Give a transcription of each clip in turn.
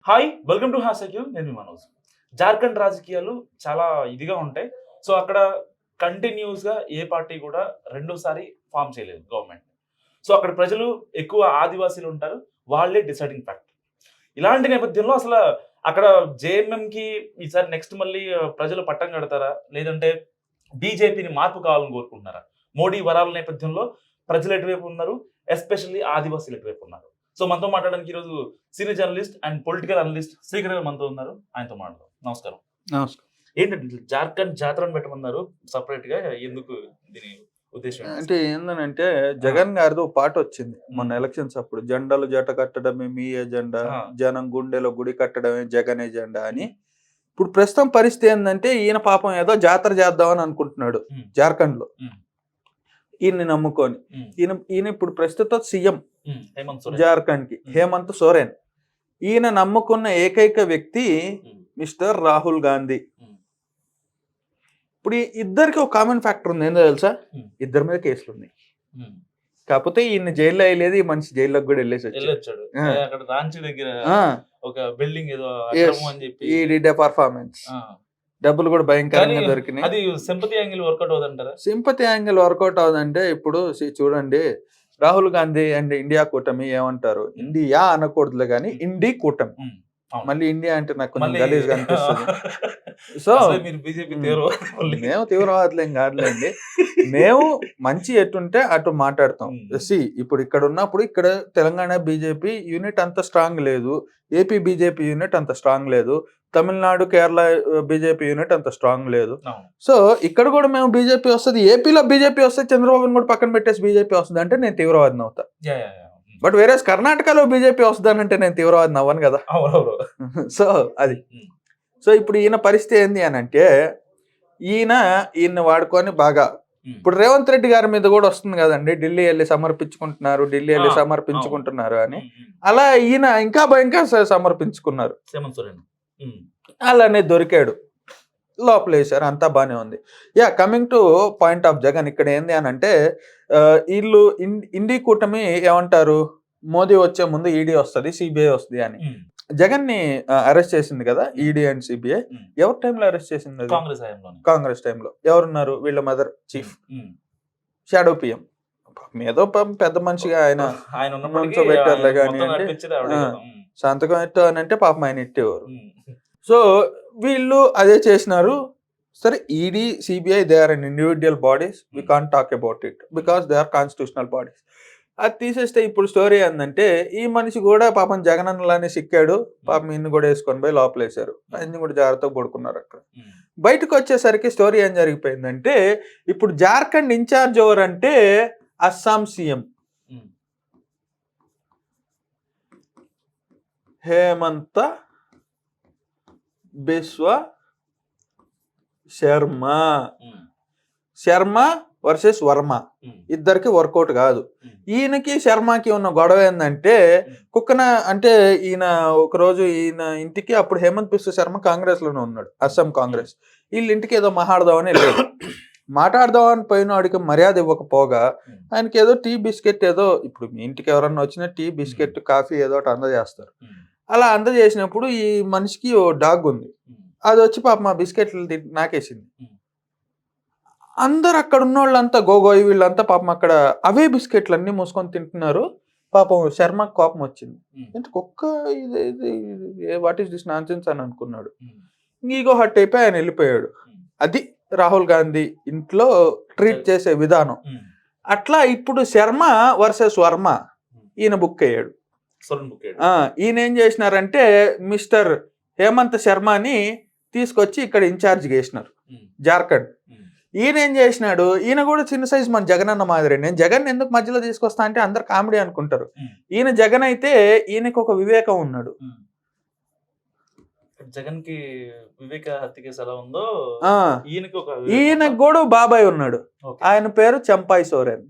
Hi! Welcome to హాస్యక్యూ. నేను మీ మనోజ్. జార్ఖండ్ రాజకీయాలు చాలా ఇదిగా ఉంటాయి. సో, అక్కడ కంటిన్యూయస్‌గా ఏ పార్టీ కూడా రెండోసారి ఫార్మ్ చేయలేదు గవర్నమెంట్. సో, అక్కడ ప్రజలు ఎక్కువ ఆదివాసీలు ఉంటారు. వాళ్ళే డిసైడింగ్ ఫ్యాక్టర్. ఇలాంటి నేపథ్యంలో అక్కడ జేఎంఎంకి ఈసారి నెక్స్ట్ మళ్ళీ ప్రజలు పట్టం కడతారా? లేదంటే బీజేపీని మార్పు కావాలని కోరుకుంటున్నారా? మోడీ వరాల నేపథ్యంలో ప్రజలు ఎటువైపు ఉన్నారు? ఎస్పెషల్లీ ఆదివాసీలు ఎటువైపు ఉన్నారు? సో, మనతో మాట్లాడడానికి ఈరోజు senior journalist and political analyst Srikar గారు మనతో ఉన్నారు. ఆయనతో మాట్లాడదాం. నమస్కారం. నమస్కారం. ఏంటంటే జార్ఖండ్ జాతరను పెట్టమన్నారు సెపరేట్‌గా ఎందుకు దీని ఉద్దేశ్యం ఏంటి? అంటే ఏందనంటే జగన్ గారిది ఒక పాట వచ్చింది మొన్న ఎలక్షన్స్ అప్పుడు. జెండాలు జట కట్టడమే మీ ఎజెండా, ఆ! జనం గుండెలో గుడి కట్టడమే జగన్ ఎజెండా అని. ఇప్పుడు ప్రస్తుతం పరిస్థితి ఏందంటే ఈయన పాపం ఏదో జాతర చేద్దామని అనుకుంటున్నాడు హ్మ్. జార్ఖండ్‌లో. హ్మ్. ఈయన్ని నమ్ముకొని. హ్మ్. ఈయన ఇప్పుడు ప్రస్తుత సీఎం హేమంత్ సోరెన్. జార్ఖండ్‌కి హేమంత్ సోరెన్. ఈయన నమ్ముకున్న ఏకైక వ్యక్తి హ్మ్. మిస్టర్ రాహుల్ గాంధీ. హ్మ్. ఇప్పుడు ఈ ఇద్దరికి ఒక కామన్ ఫ్యాక్టర్ ఉంది. ఏందో తెలుసా? హ్మ్. ఇద్దరి మీద కేసులు ఉన్నాయి. హ్మ్. కాకపోతే ఈయన జైల్లో వేయలేదు. ఈ మనిషి జైల్లోకి కూడా వెళ్ళేసి వచ్చాడు. ఎళ్ళొచ్చాడు. ఆ. అక్కడ రాంచీ దగ్గర ఆ, ఒక బిల్డింగ్ ఏదో yes. అక్రమం అని చెప్పి ఈ డిడ్ పర్ఫార్మెన్స్. ఆ! డబ్బులు కూడా కానీ భయంకరంగా దొరికినాయి. అది సింపతి యాంగిల్ వర్కౌట్ అవుదంటారా? సింపతి యాంగిల్ వర్కౌట్ అవుదంటే ఇప్పుడు చూడండి, రాహుల్ గాంధీ అండ్ ఇండియా కూటమి ఏమంటారు? ఇండియా అనకూడదులే కానీ ఇండి కూటమి. హ్మ్. అవును. మళ్ళీ ఇండియా అంటే నాకు కొంచెం మళ్ళీ గలీజ్గా అనిపిస్తుంది. సో అసలే మీరు బీజేపీ తీవ్రవాది మళ్ళీ. మేము తీవ్రవాదులేం కాదులేండి. మేము మంచి ఎటుంటే అటు మాట్లాడతాం. ఇప్పుడు ఇక్కడ ఉన్నప్పుడు ఇక్కడ తెలంగాణ బీజేపీ యూనిట్ అంత స్ట్రాంగ్ లేదు, ఏపీ బీజేపీ యూనిట్ అంత స్ట్రాంగ్ లేదు, తమిళనాడు కేరళ బీజేపీ యూనిట్ అంత స్ట్రాంగ్ లేదు. అవును. సో ఇక్కడ కూడా మేము బీజేపీ వస్తుంది, ఏపీలో బీజేపీ వస్తే చంద్రబాబుని కూడా పక్కన పెట్టేసి బీజేపీ వస్తుంది అంటే నేను తీవ్రవాదిని అవుతా. యాహ్! యాహ్! యాహ్! బట్ వేరే కర్ణాటకలో బీజేపీ వస్తుందనంటే నేను తీవ్రవాదిని అవ్వను కదా. అవునవును. సో అది. హ్మ్. సో ఇప్పుడు ఈయన పరిస్థితి ఏంది అని అంటే ఈయన్ని వాడుకొని బాగా హ్మ్. ఇప్పుడు రేవంత్ రెడ్డి గారి మీద కూడా వస్తుంది కదండి, ఢిల్లీ వెళ్ళి ఆ! సమర్పించుకుంటున్నారు అని. హ్మ్. హ్మ్. అలా ఈయన ఇంకా భయంకర సమర్పించుకున్నారు. హేమంత్ సోరెన్. హ్మ్. అలానే దొరికాడు, లోపల వేశారు, అంతా బానే ఉంది. Yeah, coming to point of Jagan. ఇక్కడ ఏంది అని అంటే వీళ్ళు ఇండి కూటమి ఏమంటారు, మోదీ వచ్చే ముందు ఈడీ వస్తుంది, సిబిఐ వస్తుంది అని. హ్మ్. జగన్ ని అరెస్ట్ చేసింది కదా ఈడీ అండ్ సిబిఐ. హ్మ్. ఎవరి టైంలో అరెస్ట్ చేసింది అది? కాంగ్రెస్ హయాంలోనే. కాంగ్రెస్ టైంలో. ఎవరున్నారు? వీళ్ళ మదర్ చీఫ్ హ్మ్. Shadow PM. ఏదో పెద్ద మనిషిగా ఆయన ఆయన ఉన్నప్పటికీ నుంచోబెట్టారులే ఆయన మొత్తం కానివ్వండి. నడిపించేది ఆవిడే కదా! హ్మ్. సంతకం ఎట్టు అని అంటే పాపం ఆయన ఇట్టేవారు. హ్మ్. సో వీళ్ళు అదే చేసినారు. సరే, ED CBI they are an individual bodies, we can't talk about it because they are constitutional bodies. అది తీసేస్తే ఇప్పుడు స్టోరీ ఏంటంటే ఈ మనిషి కూడా పాపం జగనన్నలానే సిక్కాడు. పాపం ఇన్ని కూడా వేసుకొని పోయి లోపలేశారు. ఆయన కూడా జాగ్రత్తగా పడుకున్నారు అక్కడ. హ్మ్. బయటకు వచ్చేసరికి స్టోరీ ఏం జరిగిపోయిందంటే ఇప్పుడు జార్ఖండ్ ఇన్ఛార్జ్ ఎవరంటే అస్సాం సీఎం హ్మ్. హేమంత బిశ్వ శర్మ. హ్మ్. శర్మ వర్సెస్ వర్మ, హ్మ్. ఇద్దరికి వర్కౌట్ కాదు. హ్మ్. ఈయనకి శర్మకి ఉన్న గొడవ ఏంటంటే కుక్కన అంటే ఈయన ఒకరోజు ఈయన ఇంటికి, అప్పుడు హేమంత్ బిశ్వ శర్మ కాంగ్రెస్ లోనే ఉన్నాడు, అస్సాం కాంగ్రెస్. వీళ్ళ ఇంటికి ఏదో మాట్లాడదామని వెళ్ళాడు. మాట్లాడదామని పోయిన వాడికి మర్యాద ఇవ్వకపోగా ఆయనకి ఏదో టీ బిస్కెట్ ఏదో, ఇప్పుడు మీ ఇంటికి ఎవరన్నా వచ్చినా టీ బిస్కెట్ కాఫీ ఏదో ఒకటి అందజేస్తారు. అలా అందజేసినప్పుడు ఈ మనిషికి ఓ డాగ్ ఉంది, అది వచ్చి పాప మా బిస్కెట్లు నాకేసింది. అందరు అక్కడ ఉన్న వాళ్ళంతా గోగోయి వీళ్ళంతా పాపం అక్కడ అవే బిస్కెట్లు అన్ని మూసుకొని తింటున్నారు. పాపం శర్మకు కోపం వచ్చింది. అంటే కుక్క వాట్ ఈస్ దిస్ నాన్సెన్స్ అని అనుకున్నాడు. ఈగో హట్ అయిపోయి ఆయన వెళ్ళిపోయాడు. అది రాహుల్ గాంధీ ఇంట్లో ట్రీట్ చేసే విధానం. అట్లా ఇప్పుడు శర్మ వర్సెస్ వర్మ ఈయన బుక్ అయ్యాడు. ఈయన ఏం చేసినారంటే మిస్టర్ హేమంత్ శర్మని తీసుకొచ్చి ఇక్కడ ఇన్ఛార్జ్ చేసినారు జార్ఖండ్. ఈయన ఏం చేసినాడు, ఈయన కూడా చిన్న సైజ్ మన జగన్ అన్న మాదిరి. నేను జగన్ ఎందుకు మధ్యలో తీసుకొస్తా అంటే అందరు కామెడీ అనుకుంటారు. ఈయన జగన్ అయితే ఈయనకు ఒక వివేకం ఉన్నాడు. జగన్ కి వివేక హత్య కేసు ఎలా ఉందో ఈయనకు కూడా బాబాయ్ ఉన్నాడు. ఆయన పేరు చంపాయి సోరెన్.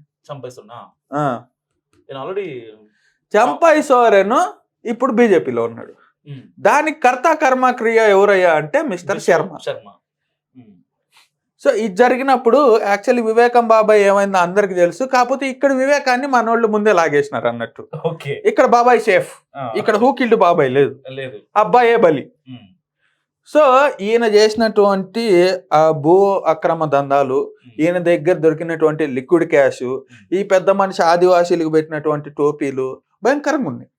చంపాయి సోరెన్ ఇప్పుడు బీజేపీలో ఉన్నాడు. దానికి కర్త కర్మ క్రియ ఎవరయ్యా అంటే మిస్టర్ శర్మ. సో ఇది జరిగినప్పుడు యాక్చువల్లీ వివేకం బాబాయ్ ఏమైందో అందరికి తెలుసు, కాకపోతే ఇక్కడ వివేకాన్ని మనోళ్ళు ముందే లాగేసినారు అన్నట్టు. ఓకే. ఇక్కడ బాబాయ్ సేఫ్, ఇక్కడ హూ కిల్డ్ బాబాయ్ లేదు, లేదు. అబ్బాయే బలి. సో ఈయన చేసినటువంటి ఆ భూ అక్రమ దందాలు, ఈయన దగ్గర దొరికినటువంటి లిక్విడ్ క్యాష్, ఈ పెద్ద మనిషి ఆదివాసీలకు పెట్టినటువంటి టోపీలు భయంకరంగా ఉన్నాయి.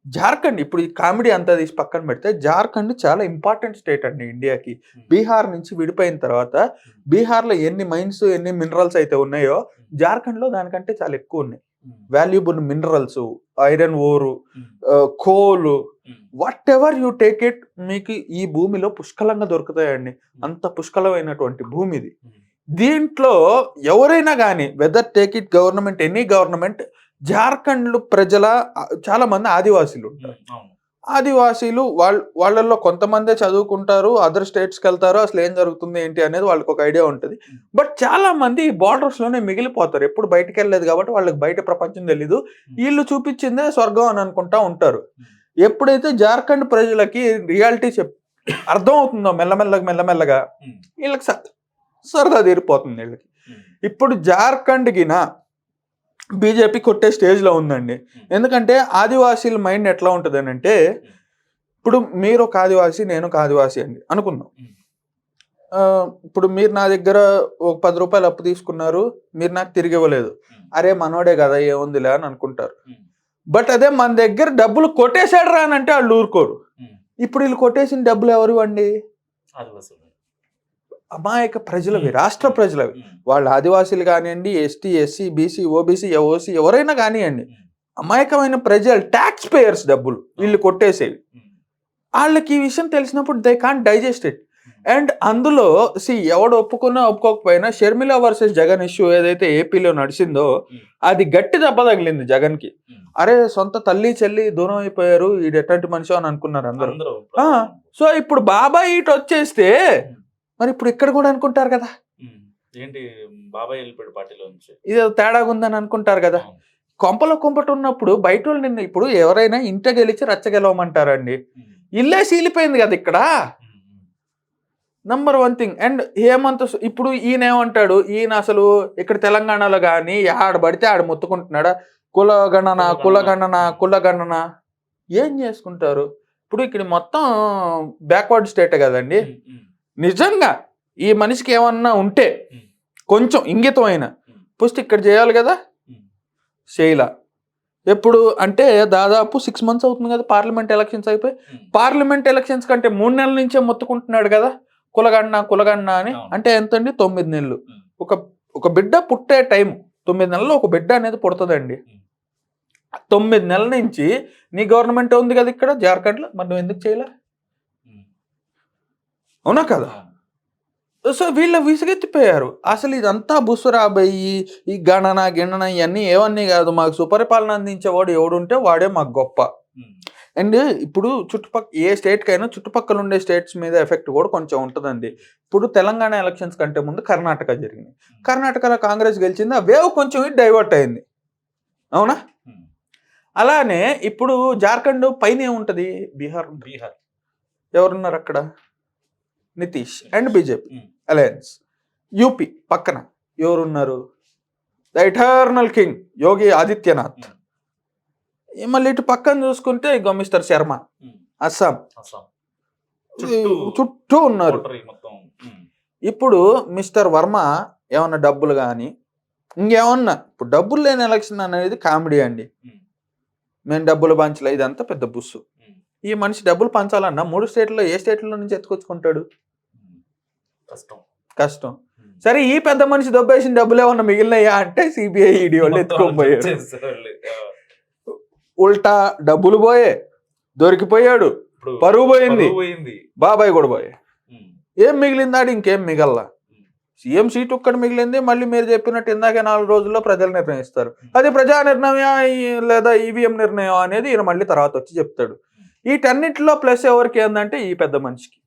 జార్ఖండ్ ఇప్పుడు ఈ కామెడీ అంతా తీసి పక్కన పెడితే జార్ఖండ్ చాలా ఇంపార్టెంట్ స్టేట్ అండి ఇండియాకి. బీహార్ నుంచి విడిపోయిన తర్వాత బీహార్లో ఎన్ని మైన్స్ ఎన్ని మినరల్స్ అయితే ఉన్నాయో జార్ఖండ్లో దానికంటే చాలా ఎక్కువ ఉన్నాయి. వాల్యుబుల్ మినరల్స్, ఐరన్ ఓరు, కోలు, what ever you take it, మీకు ఈ భూమిలో పుష్కలంగా దొరుకుతాయండి. అంత పుష్కలమైనటువంటి భూమి ఇది. దీంట్లో ఎవరైనా కానీ whether take it government, any government, Jharkhand ప్రజల చాలా మంది ఆదివాసీలు ఉంటారు. ఆదివాసీలు వాళ్ళల్లో కొంతమందే చదువుకుంటారు, అదర్ స్టేట్స్కి వెళ్తారు, అసలు ఏం జరుగుతుంది ఏంటి అనేది వాళ్ళకి ఒక ఐడియా ఉంటుంది. బట్ చాలా మంది బార్డర్స్ లోనే మిగిలిపోతారు, ఎప్పుడు బయటకు వెళ్ళలేదు కాబట్టి వాళ్ళకి బయట ప్రపంచం తెలీదు, వీళ్ళు చూపించిందే స్వర్గం అని అనుకుంటా ఉంటారు. ఎప్పుడైతే జార్ఖండ్ ప్రజలకి రియాలిటీ అర్థం అవుతుందో మెల్లమెల్లగా వీళ్ళకి సరదా తీరిపోతుంది వీళ్ళకి. ఇప్పుడు జార్ఖండ్ గిన బీజేపీ కొట్టే స్టేజ్లో ఉందండి. ఎందుకంటే ఆదివాసీల మైండ్ ఎట్లా ఉంటుంది అని అంటే, ఇప్పుడు మీరు ఒక ఆదివాసీ నేను ఒక ఆదివాసీ అండి అనుకుందాం. ఇప్పుడు మీరు నా దగ్గర ఒక 10 రూపాయలు అప్పు తీసుకున్నారు, మీరు నాకు తిరిగి ఇవ్వలేదు, అరే మనోడే కదా ఏముందిలే అని అనుకుంటారు. బట్ అదే మన దగ్గర డబ్బులు కొట్టేశాడు రా అని అంటే వాళ్ళు ఊరుకోరు. ఇప్పుడు వీళ్ళు కొట్టేసిన డబ్బులు ఎవరు అండి? అమాయక ప్రజలవి, రాష్ట్ర ప్రజలవి. వాళ్ళు ఆదివాసీలు కానివ్వండి, ST SC BC OBC OC ఎవరైనా కానివ్వండి, అమాయకమైన ప్రజలు, ట్యాక్స్ పేయర్స్ డబ్బులు వీళ్ళు కొట్టేసేవి. వాళ్ళకి ఈ విషయం తెలిసినప్పుడు they can't digest it. And అందులో ఎవడు ఒప్పుకున్నా ఒప్పుకోకపోయినా షర్మిల వర్సెస్ జగన్ ఇష్యూ ఏదైతే ఏపీలో నడిచిందో అది గట్టి దెబ్బ తగిలింది జగన్కి. అరే సొంత తల్లి చెల్లి దూరం అయిపోయారు, ఇది ఎట్లాంటి మనిషి అని అనుకున్నారు అందరూ. సో ఇప్పుడు బాబాయ్ ఇటు వచ్చేస్తే మరి ఇప్పుడు ఇక్కడ కూడా అనుకుంటారు కదా, ఏంటి బాబాయ్ వెళ్ళిపోయాడు పార్టీలో నుంచి, ఇది తేడాగా ఉందని అనుకుంటారు కదా. కొంపలో కుంపట ఉన్నప్పుడు బయట వాళ్ళు నిన్న ఇప్పుడు ఎవరైనా ఇంట గెలిచి రచ్చగెలవమంటారండి, ఇల్లే సీలిపోయింది కదా ఇక్కడ. Number 1 thing. అండ్ హేమంత్ ఇప్పుడు ఈయన ఏమంటాడు, ఈయన అసలు ఇక్కడ తెలంగాణలో కానీ ఆడ పడితే ఆడ మొత్తుకుంటున్నాడా, కులగణన ఏం చేసుకుంటారు? ఇప్పుడు ఇక్కడ మొత్తం బ్యాక్వర్డ్ స్టేటే కదండి. నిజంగా ఈ మనిషికి ఏమన్నా ఉంటే కొంచెం ఇంగితమైన పుష్టి ఇక్కడ చేయాలి కదా, చేయలా. ఎప్పుడు అంటే దాదాపు 6 months అవుతుంది కదా పార్లమెంట్ ఎలక్షన్స్ అయిపోయి. పార్లమెంట్ ఎలక్షన్స్ కంటే 3 నెలల నుంచే మొత్తుకుంటున్నాడు కదా కులగన్న అని. అంటే ఎంతండి? 9 నెలలు. ఒక బిడ్డ పుట్టే టైం 9 నెలలు ఒక బిడ్డ అనేది పుడుతుందండి. 9 నెలల నుంచి నీ గవర్నమెంట్ ఉంది కదా ఇక్కడ జార్ఖండ్లో, మరి నువ్వు ఎందుకు చేయలే? అవునా కదా? సో వీళ్ళు విసిగెత్తిపోయారు. అసలు ఇదంతా బుస్సురాబయ్యి ఈ గణన ఇవన్నీ ఏవన్నీ కాదు, మాకు సుపరిపాలన అందించేవాడు ఎవడుంటే వాడే మాకు గొప్ప. అండ్ ఇప్పుడు ఏ స్టేట్కైనా చుట్టుపక్కల ఉండే స్టేట్స్ మీద ఎఫెక్ట్ కూడా కొంచెం ఉంటుందండి. ఇప్పుడు తెలంగాణ ఎలక్షన్స్ కంటే ముందు కర్ణాటక జరిగింది. కర్ణాటకలో కాంగ్రెస్ గెలిచింది, ఆ వేవ్ కొంచెం డైవర్ట్ అయింది. అవునా? అలానే ఇప్పుడు జార్ఖండ్ పైన ఏముంటుంది? బీహార్. ఎవరున్నారు అక్కడ? Nitish and BJP alliance. UP పక్కన ఎవరున్నారు? The eternal king Yogi Adityanath. మళ్ళీ ఇటు పక్కన చూసుకుంటే ఇగో మిస్టర్ శర్మ అస్సాం చుట్టూ ఉన్నారు. ఇప్పుడు మిస్టర్ వర్మ ఏమన్నా డబ్బులు కానీ ఇంకేమన్నా, ఇప్పుడు డబ్బులు లేని ఎలక్షన్ అనేది కామెడీ అండి. మేము డబ్బులు పంచలే, ఇదంతా పెద్ద బుస్సు. ఈ మనిషి డబ్బులు పంచాలన్నా 3 స్టేట్లో ఏ స్టేట్లో నుంచి ఎత్తుకొచ్చుకుంటాడు? కష్టం. సరే ఈ పెద్ద మనిషి దొబ్బేసిన డబ్బులు ఏమన్నా మిగిలినయా అంటే సిబిఐ ఈడీ వాళ్ళు ఎత్తుకోపోయారు. ఉల్టా డబ్బులు పోయే, దొరికిపోయాడు, పరువు పోయింది, బాబాయ్ కూడా పోయే. ఏం మిగిలిందాడు? ఇంకేం మిగల్లా. సీఎం సీట్ ఒక్కటి మిగిలింది. మళ్ళీ మీరు చెప్పినట్టు ఇందాకే 4 రోజుల్లో ప్రజలు నిర్ణయిస్తారు. అది ప్రజా నిర్ణయం లేదా ఈవీఎం నిర్ణయం అనేది ఈయన మళ్ళీ తర్వాత వచ్చి చెప్తాడు. వీటన్నిటిలో ప్లస్ ఎవరికి ఏంటంటే ఈ పెద్ద మనిషికి.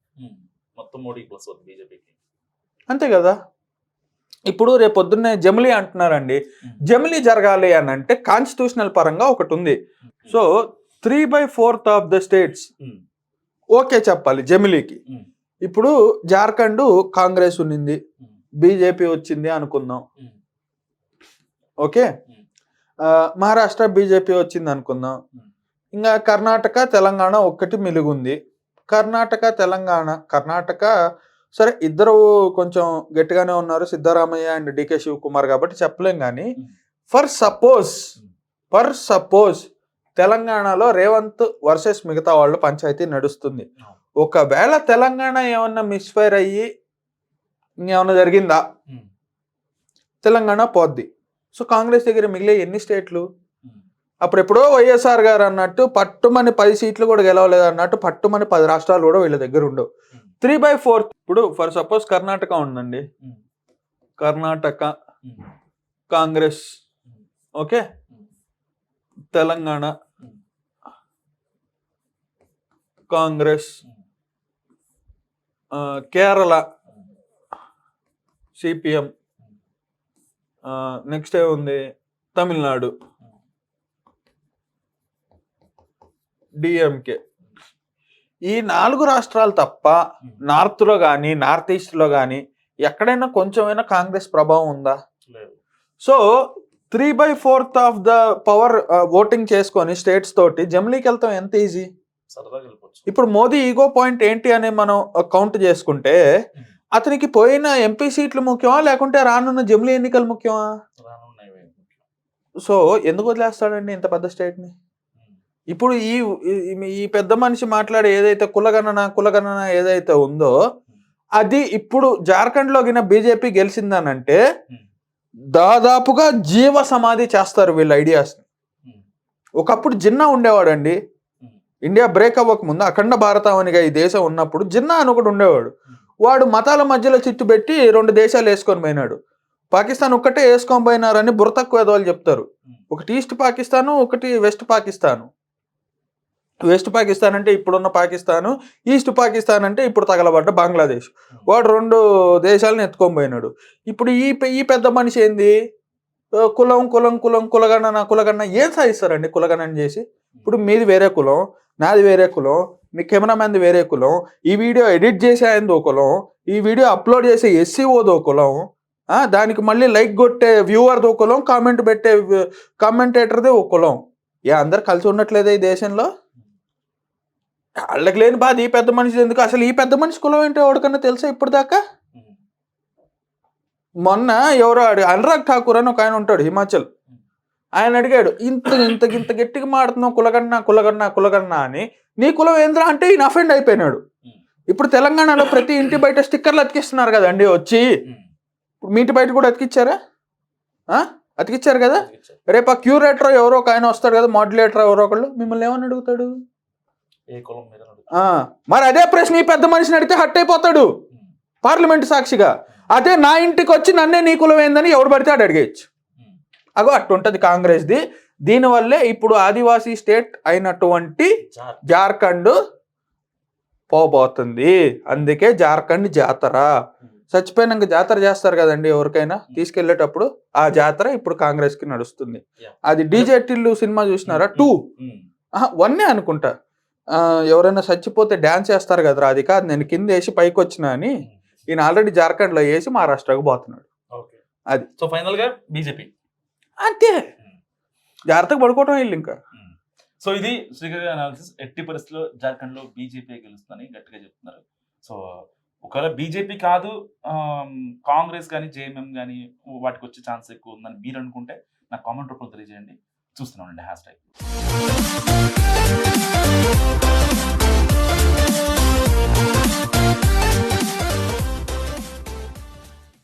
అంతే కదా. ఇప్పుడు రేపు పొద్దున్నే జమిలీ అంటున్నారండి. జమిలీ జరగాలి అని అంటే కాన్స్టిట్యూషనల్ పరంగా ఒకటి ఉంది. So 3/4 of the states okay చెప్పాలి జమిలీకి. ఇప్పుడు జార్ఖండ్ కాంగ్రెస్ ఉన్నింది, బీజేపీ వచ్చింది అనుకుందాం, ఓకే. మహారాష్ట్ర బీజేపీ వచ్చింది అనుకుందాం. ఇంకా కర్ణాటక తెలంగాణ ఒక్కటి మిలుగుంది. కర్ణాటక సరే ఇద్దరు కొంచెం గట్టిగానే ఉన్నారు, సిద్ధరామయ్య అండ్ డికే శివకుమార్, కాబట్టి చెప్పలేం. కానీ ఫర్ సపోజ్ తెలంగాణలో రేవంత్ వర్సెస్ మిగతా వాళ్ళు పంచాయతీ నడుస్తుంది. ఒకవేళ తెలంగాణ ఏమన్నా మిస్ఫైర్ అయ్యి ఇంకేమన్నా జరిగిందా, తెలంగాణ పోద్ది. సో కాంగ్రెస్ దగ్గర మిగిలే ఎన్ని స్టేట్లు? అప్పుడెప్పుడో వైఎస్ఆర్ గారు అన్నట్టు పట్టుమని 10 సీట్లు కూడా గెలవలేదు అన్నట్టు పట్టుమని 10 రాష్ట్రాలు కూడా వీళ్ళ దగ్గర ఉండవు. 3/4. ఇప్పుడు ఫర్ సపోజ్ కర్ణాటక ఉందండి, Karnataka Congress, okay. Telangana Congress, Kerala CPM, next ఏముంది, తమిళనాడు డిఎంకే. ఈ 4 రాష్ట్రాలు తప్ప నార్త్లో కానీ నార్త్ ఈస్ట్లో కానీ ఎక్కడైనా కొంచెమైనా కాంగ్రెస్ ప్రభావం ఉందా? So 3/4 of the power voting చేసుకొని స్టేట్స్ తోటి జమ్లీకి వెళ్తాం ఎంత ఈజీ. ఇప్పుడు మోదీ ఈగో పాయింట్ ఏంటి అని మనం కౌంట్ చేసుకుంటే అతనికి పోయిన ఎంపీ సీట్లు ముఖ్యమా లేకుంటే రానున్న జమ్లీ ఎన్నికలు ముఖ్యమా? సో ఎందుకు వదిలేస్తాడండి ఇంత పెద్ద స్టేట్ని? ఇప్పుడు ఈ పెద్ద మనిషి మాట్లాడే ఏదైతే కులగణన ఏదైతే ఉందో అది ఇప్పుడు జార్ఖండ్లో గిన బీజేపీ గెలిచిందనంటే దాదాపుగా జీవ సమాధి చేస్తారు వీళ్ళ ఐడియాస్ని. ఒకప్పుడు జిన్నా ఉండేవాడండి, ఇండియా బ్రేక్ అవ్వక ముందు అఖండ భారతావనిగా ఈ దేశం ఉన్నప్పుడు జిన్నా అని ఒకటి ఉండేవాడు. వాడు మతాల మధ్యలో చిట్టు పెట్టి 2 దేశాలు వేసుకొని పోయినాడు. పాకిస్తాన్ ఒక్కటే వేసుకొని పోయినారని బుర్రతక్కువ వాళ్ళు చెప్తారు. ఒకటి ఈస్ట్ పాకిస్తాను, ఒకటి వెస్ట్ పాకిస్తాను. వెస్ట్ పాకిస్తాన్ అంటే ఇప్పుడున్న పాకిస్తాను, ఈస్ట్ పాకిస్తాన్ అంటే ఇప్పుడు తగలబడ్డ బంగ్లాదేశ్. వాడు 2 దేశాలను ఎత్తుకొని పోయినాడు. ఇప్పుడు ఈ పెద్ద మనిషి ఏంది, కులగణన ఏం సాధిస్తారండి కులగణన చేసి? ఇప్పుడు మీది వేరే కులం, నాది వేరే కులం, మీ కెమెరామ్యాన్ది వేరే కులం, ఈ వీడియో ఎడిట్ చేసే ఆయనదో కులం, ఈ వీడియో అప్లోడ్ చేసే ఎస్సీఓదో కులం, దానికి మళ్ళీ లైక్ కొట్టే వ్యూవర్దో కులం, కామెంట్ పెట్టే కామెంటేటర్దే ఓ కులం. అందరు కలిసి ఉండట్లేదే ఈ దేశంలో? వాళ్ళకి లేని బాధ ఈ పెద్ద మనిషి ఎందుకు? అసలు ఈ పెద్ద మనిషి కులం ఏంటో ఎవరికన్నా తెలుసా ఇప్పుడు దాకా? మొన్న ఎవరో అనురాగ్ ఠాకూర్ అని ఒక ఆయన ఉంటాడు హిమాచల్, ఆయన అడిగాడు, ఇంత గట్టిగా మాడుతున్నావు కులగన్నా అని, నీ కులం ఏంద్రా అంటే ఈయన అఫెండ్ అయిపోయినాడు. ఇప్పుడు తెలంగాణలో ప్రతి ఇంటి బయట స్టిక్కర్లు అతికిస్తున్నారు కదండి వచ్చి. మీ ఇంటి బయట కూడా అతికిచ్చారా? అతికిచ్చారు కదా. రేపు ఆ క్యూరేటర్ ఎవరో ఒక ఆయన వస్తాడు కదా, మాడ్యులేటర్ ఎవరో ఒకళ్ళు, మిమ్మల్ని ఏమని అడుగుతాడు? మరి అదే ప్రశ్న ఈ పెద్ద మనిషిని అడిగితే హట్ అయిపోతాడు పార్లమెంట్ సాక్షిగా. అదే నా ఇంటికి వచ్చి నన్నే నీ కులం ఏందని ఎవడు పడితే ఆడు అడిగేయచ్చు. అగో అట్టుంటది కాంగ్రెస్ది. దీనివల్లే ఇప్పుడు ఆదివాసీ స్టేట్ అయినటువంటి జార్ఖండ్ పోబోతుంది. అందుకే జార్ఖండ్ జాతర, చచ్చిపోయినాక జాతర చేస్తారు కదండి ఎవరికైనా తీసుకెళ్లేటప్పుడు, ఆ జాతర ఇప్పుడు కాంగ్రెస్ కి నడుస్తుంది. అది డీజే టిల్లు సినిమా చూసినారా? 2, 1 అనుకుంటా. ఎవరైనా చచ్చిపోతే డ్యాన్స్ చేస్తారు కదా రాధిక, నేను కింద వేసి పైకి వచ్చినా అని ఈయన ఆల్రెడీ జార్ఖండ్ లో వేసి మహారాష్ట్రకు పోతున్నాడు. అది సో ఫైనల్ గా బీజేపీ అంతే, జాగ్రత్తగా పడుకోవటం వీళ్ళు ఇంకా. సో ఇది శ్రీగారి అనాలిసిస్. ఎట్టి పరిస్థితుల్లో జార్ఖండ్ లో బీజేపీ గెలుస్తుందని గట్టిగా చెప్తున్నారు. సో ఒకవేళ బీజేపీ కాదు కాంగ్రెస్ కానీ జేఎంఎం కానీ వాటికి వచ్చే ఛాన్స్ ఎక్కువ ఉందని మీరు అనుకుంటే నాకు కామెంట్ రూపంలో తెలియజేయండి. చూస్తున్నామండి హ్యాష్ ట్యాగ్.